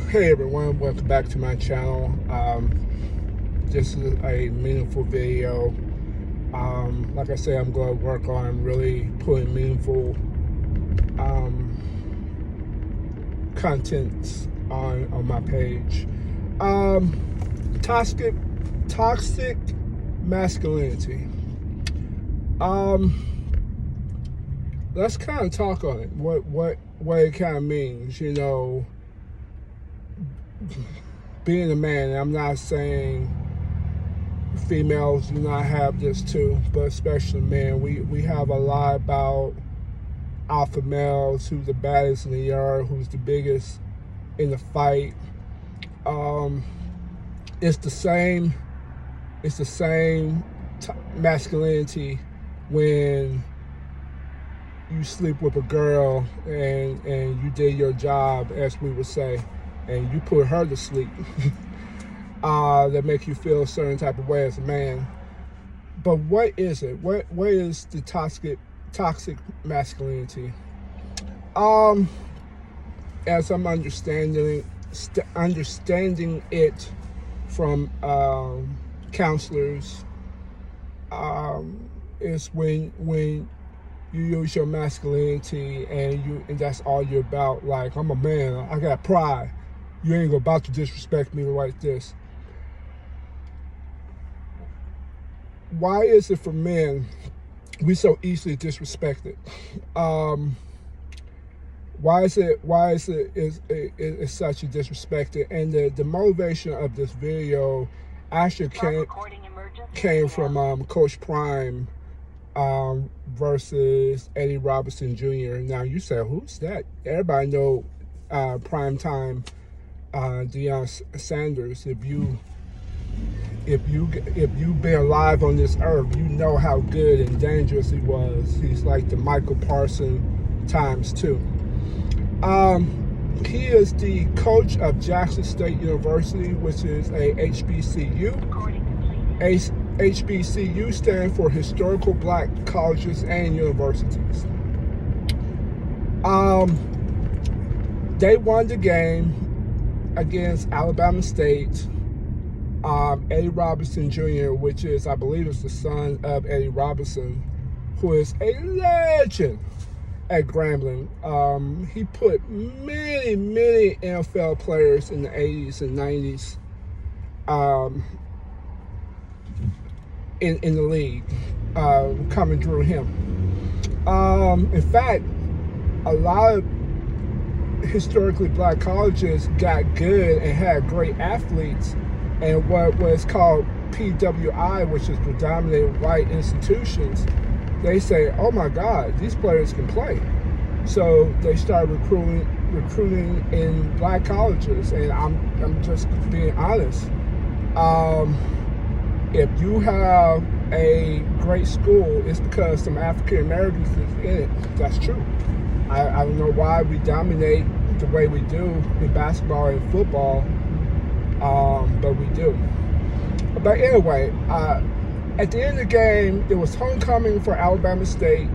Hey everyone, welcome back to my channel. This is a meaningful video. Like I say, I'm going to work on really putting meaningful contents on my page. Toxic masculinity. Let's kind of talk on it. What it kind of means, being a man. I'm not saying females do not have this too, but especially men. We have a lot about alpha males, who's the baddest in the yard, who's the biggest in the fight. It's the same masculinity when you sleep with a girl and you did your job, as we would say, and you put her to sleep. That make you feel a certain type of way as a man. But what is it? What is the toxic masculinity? As I'm understanding it from counselors, is when you use your masculinity and that's all you're about. Like, I'm a man, I got pride. You ain't about to disrespect me like this. Why is it for men we so easily disrespected? Why is it such a disrespected? And the motivation of this video actually came from Coach Prime versus Eddie Robinson Jr. Now you say, who's that? Everybody know Prime Time Deion Sanders. If you've been alive on this earth, you know how good and dangerous he was. He's like the Michael Parsons times 2. He is the coach of Jackson State University, which is a HBCU. HBCU stands for Historical Black Colleges and Universities. They won the game against Alabama State. Eddie Robinson Jr., which is, I believe, is the son of Eddie Robinson, who is a legend at Grambling. He put many NFL players in the 80s and 90s in the league, coming through him. In fact, a lot of historically black colleges got good and had great athletes, and what was called PWI, which is predominantly white institutions, they say, oh my God, these players can play. So they started recruiting in black colleges, and I'm just being honest. If you have a great school, it's because some African Americans is in it. That's true. I don't know why we dominate the way we do in basketball and football, but we do. But anyway, at the end of the game, it was homecoming for Alabama State.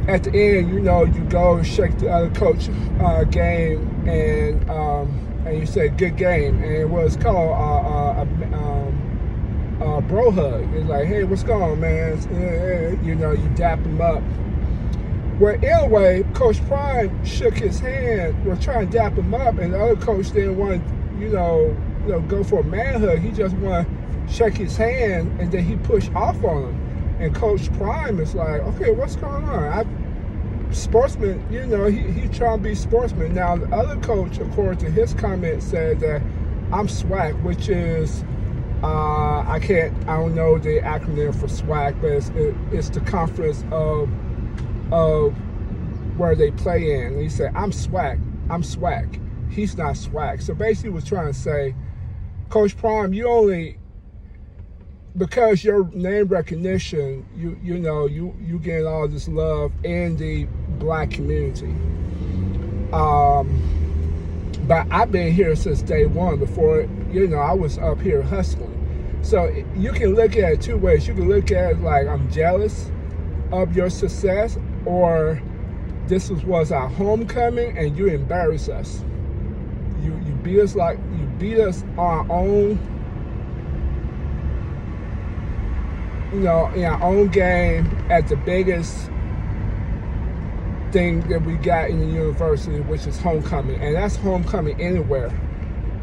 At the end, you go and shake the other coach game, and you say, good game. And it was called a bro hug. It's like, hey, what's going on, man? You dap him up. Well, anyway, Coach Prime shook his hand, was trying to dap him up, and the other coach didn't want to, go for a man hug. He just wanted to shake his hand, and then he pushed off on him. And Coach Prime is like, okay, what's going on? Sportsman, he's trying to be sportsman. Now, the other coach, according to his comment, said that I'm SWAC, which is, I don't know the acronym for SWAC, but it's the conference of where they play in. And he said, I'm SWAC. He's not SWAC. So basically he was trying to say, Coach Prime, because your name recognition, you getting all this love in the black community. But I've been here since day one. Before, I was up here hustling. So you can look at it two ways. You can look at it like, I'm jealous of your success, or this was our homecoming and you embarrass us. You beat us on our own, in our own game at the biggest thing that we got in the university, which is homecoming, and that's homecoming anywhere.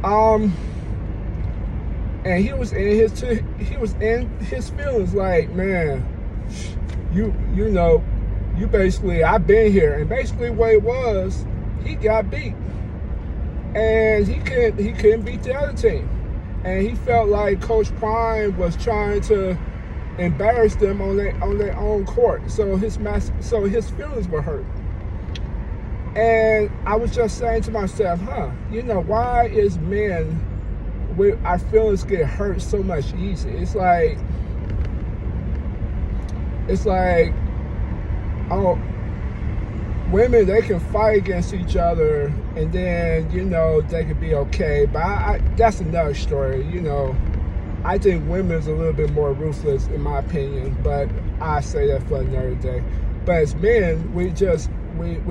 And he was in his feelings, like, man, you basically, I've been here, and basically what it was, he got beat, and he couldn't beat the other team, and he felt like Coach Prime was trying to embarrass them on their own court, so his feelings were hurt. And I was just saying to myself, why is men, our feelings get hurt so much easy? It's like, oh, women, they can fight against each other, and then they could be okay. But that's another story. I think women's a little bit more ruthless, in my opinion. But I say that for another day. But as men, we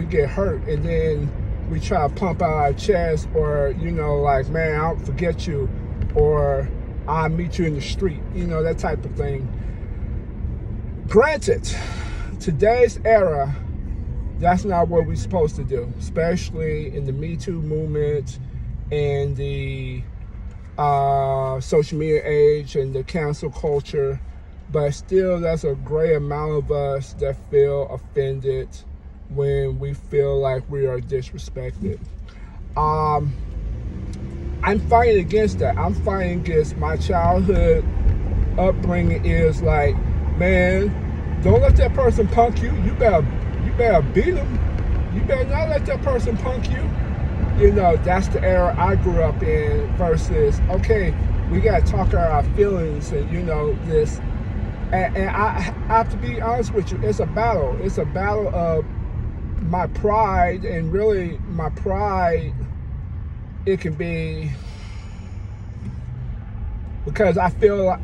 get hurt, and then we try to pump out our chest, or like, man, I don't forget you, or I'll meet you in the street, that type of thing. Granted, today's era, that's not what we're supposed to do, especially in the Me Too movement and the social media age and the cancel culture. But still, there's a great amount of us that feel offended when we feel like we are disrespected. I'm fighting against that. I'm fighting against my childhood upbringing is like, man, don't let that person punk you. You better beat them. You better not let that person punk you. That's the era I grew up in versus, okay, we got to talk about our feelings and, this. And I have to be honest with you, it's a battle. It's a battle of my pride, and really my pride, it can be because I feel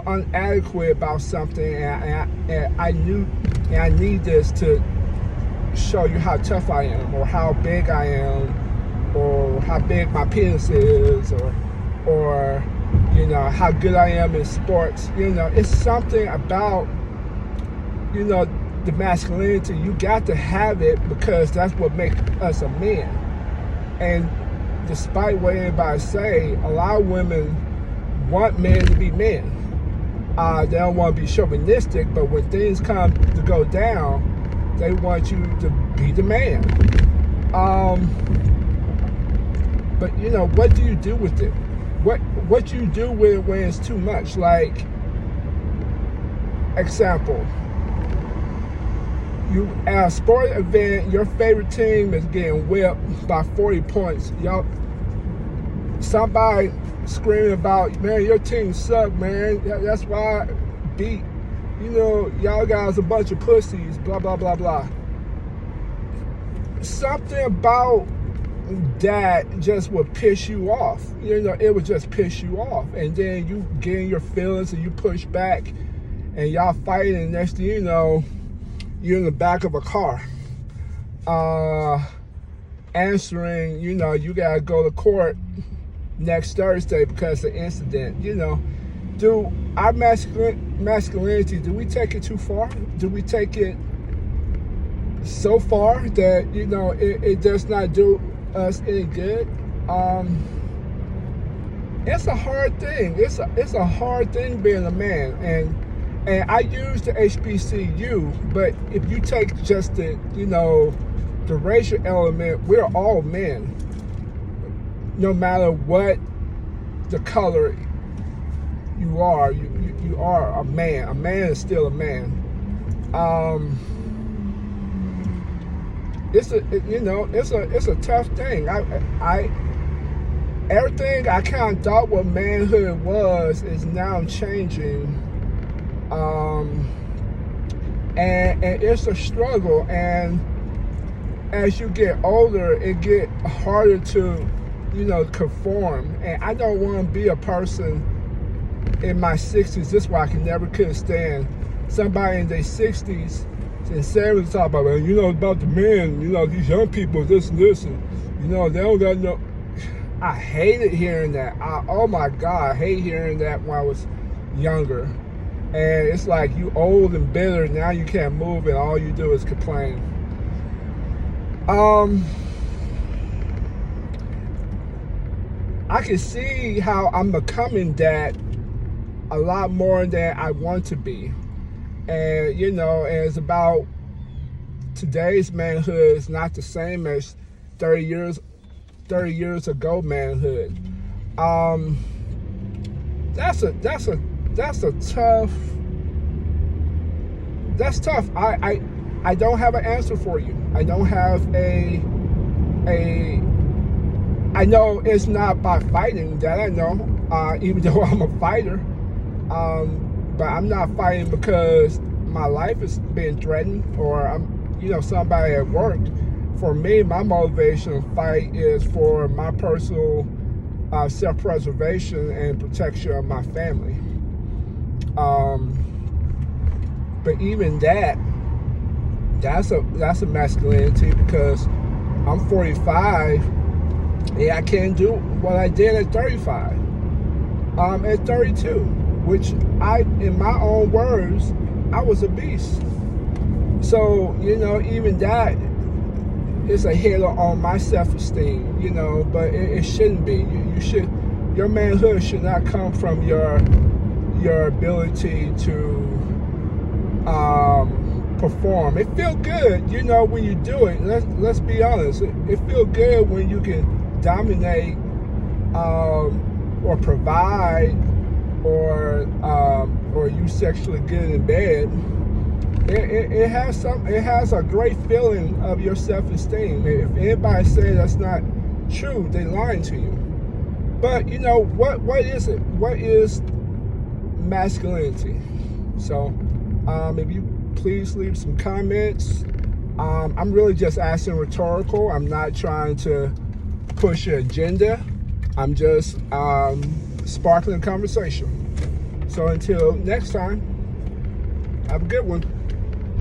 inadequate about something, and I need this to show you how tough I am, or how big I am, or how big my penis is, or how good I am in sports. It's something about the masculinity. You got to have it because that's what makes us a man. And despite what anybody say, a lot of women want men to be men. They don't want to be chauvinistic, but when things come to go down, they want you to be the man. But what do you do with it? What you do with it when it's too much? Like, example, you at a sport event, your favorite team is getting whipped by 40 points. Somebody screaming about, man, your team suck, man. That's why I beat. Y'all guys a bunch of pussies, blah, blah, blah, blah. Something about that just would piss you off. It would just piss you off. And then you get in your feelings and you push back and y'all fighting, and next thing you know, you're in the back of a car. Answering, you gotta go to court next Thursday because of the incident. Do our masculinity, do we take it too far? Do we take it so far that, it does not do us any good? It's a hard thing. It's a hard thing being a man, and I use the HBCU, but if you take just the racial element, we're all men, no matter what the color you are. You are a man. A man is still a man. It's a tough thing. Everything I kind of thought what manhood was is now changing, and it's a struggle. And as you get older, it get harder to conform. And I don't want to be a person in my 60s. This is why I couldn't stand somebody in their 60s and 70s talk about, about the men, these young people, this and this, and they don't got no. I hated hearing that. Oh my God, I hate hearing that when I was younger. And it's like you old and bitter, now you can't move and all you do is complain. I can see how I'm becoming that a lot more than I want to be. And it's about today's manhood is not the same as 30 years ago manhood. Um, that's a tough. That's tough. I don't have an answer for you. I don't have a. I know it's not by fighting that I know. Even though I'm a fighter, but I'm not fighting because my life is being threatened or I'm somebody at work. For me, my motivation to fight is for my personal self-preservation and protection of my family. But even that's a masculinity because I'm 45 and I can't do what I did at 35. At 32, which in my own words, I was a beast. So, even that is a hit on my self-esteem, but it shouldn't be. Your manhood should not come from your ability to perform. It feels good, when you do it. Let's be honest. It feels good when you can dominate or provide or you sexually good in bed. It has a great feeling of your self-esteem. If anybody says that's not true, they lying to you. But what is it? What is masculinity? So if you please leave some comments. I'm really just asking rhetorical. I'm not trying to push your agenda. I'm just sparkling conversation. So until next time, have a good one.